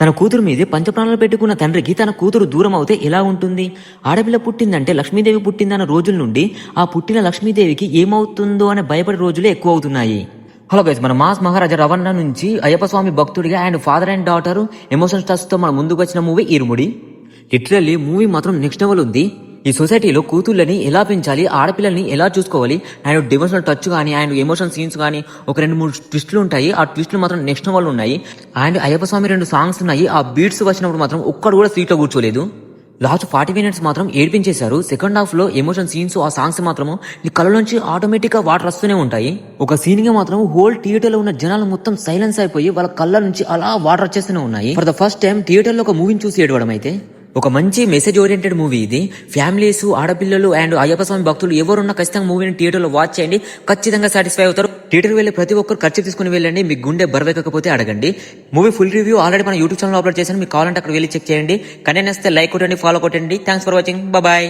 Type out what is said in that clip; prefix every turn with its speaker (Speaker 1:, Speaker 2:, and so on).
Speaker 1: తన కూతురు మీదే పంచప్రాణాలు పెట్టుకున్న తండ్రికి తన కూతురు దూరం అవుతే ఎలా ఉంటుంది? ఆడపిల్ల పుట్టిందంటే లక్ష్మీదేవి పుట్టిందన్న రోజుల నుండి ఆ పుట్టిన లక్ష్మీదేవికి ఏమవుతుందో అనే భయపడే రోజులే ఎక్కువ అవుతున్నాయి. హలో గైస్, మన మాస్ మహారాజా రవణ నుంచి అయ్యప్ప స్వామి భక్తుడిగా and father and daughter emotional touch తో మన ముందుకు వచ్చిన మూవీ ఇరుముడి. లిటరల్లీ మూవీ మాత్రం నెక్స్ట్ లెవెల్ ఉంది. ఈ సొసైటీలో కూతుళ్ళని ఎలా పెంచాలి, ఆడపిల్లల్ని ఎలా చూసుకోవాలి అండ్ డివోషనల్ టచ్ కానీ అండ్ ఎమోషనల్ సీన్స్ కానీ ఒక 2-3 ట్విస్టులు ఉంటాయి. ఆ ట్విస్టులు మాత్రం నెక్స్ట్ లెవెల్ ఉన్నాయి. అండ్ అయ్యప్ప స్వామి 2 సాంగ్స్ ఉన్నాయి. ఆ బీట్స్ వచ్చినప్పుడు మాత్రం ఒక్కడు కూడా సీట్లో కూర్చోలేదు. లాస్ట్ 40 మినిట్స్ మాత్రం ఏడ్పించేశారు. సెకండ్ హాఫ్ లో ఎమోషన్ సీన్స్, ఆ సాంగ్స్ మాత్రము నీ కళ్ళలోంచి ఆటోమేటిక్ గా వాటర్ వస్తూనే ఉంటాయి. ఒక సీన్ గా మాత్రం హోల్ థియేటర్ లో ఉన్న జనాలు మొత్తం సైలెన్స్ అయిపోయి వాళ్ళ కళ్ళ నుంచి అలా వాటర్ వచ్చేస్తూనే ఉన్నాయి. For the first time theatre లో ఒక మూవీని చూసి ఏడవడం అయితే ఒక మంచి మెసేజ్ ఓరియంటెడ్ మూవీ ఇది. ఫ్యామిలీస్, ఆడపిల్లలు అండ్ అయ్యప్ప స్వామి భక్తులు ఎవరున్నా ఖచ్చితంగా మూవీని థియేటర్ లో వాచ్ చేయండి. ఖచ్చితంగా సాటిస్ఫై అవుతారు. థియేటర్ వెళ్ళి ప్రతి ఒక్కరు ఖర్చు తీసుకుని వెళ్ళండి. మీ గుండె బరువెక్కకపోతే అడగండి. మూవీ ఫుల్ రివ్యూ ఆల్రెడీ మన యూట్యూబ్ ఛానల్ అప్లోడ్ చేశాను. మీకు కావాలంటే అక్కడ వెళ్ళి చెక్ చేయండి. కంటెంట్ నచ్చితే లైక్ కొట్టండి, ఫాలో కొట్టండి. Thanks for watching. బాయ్.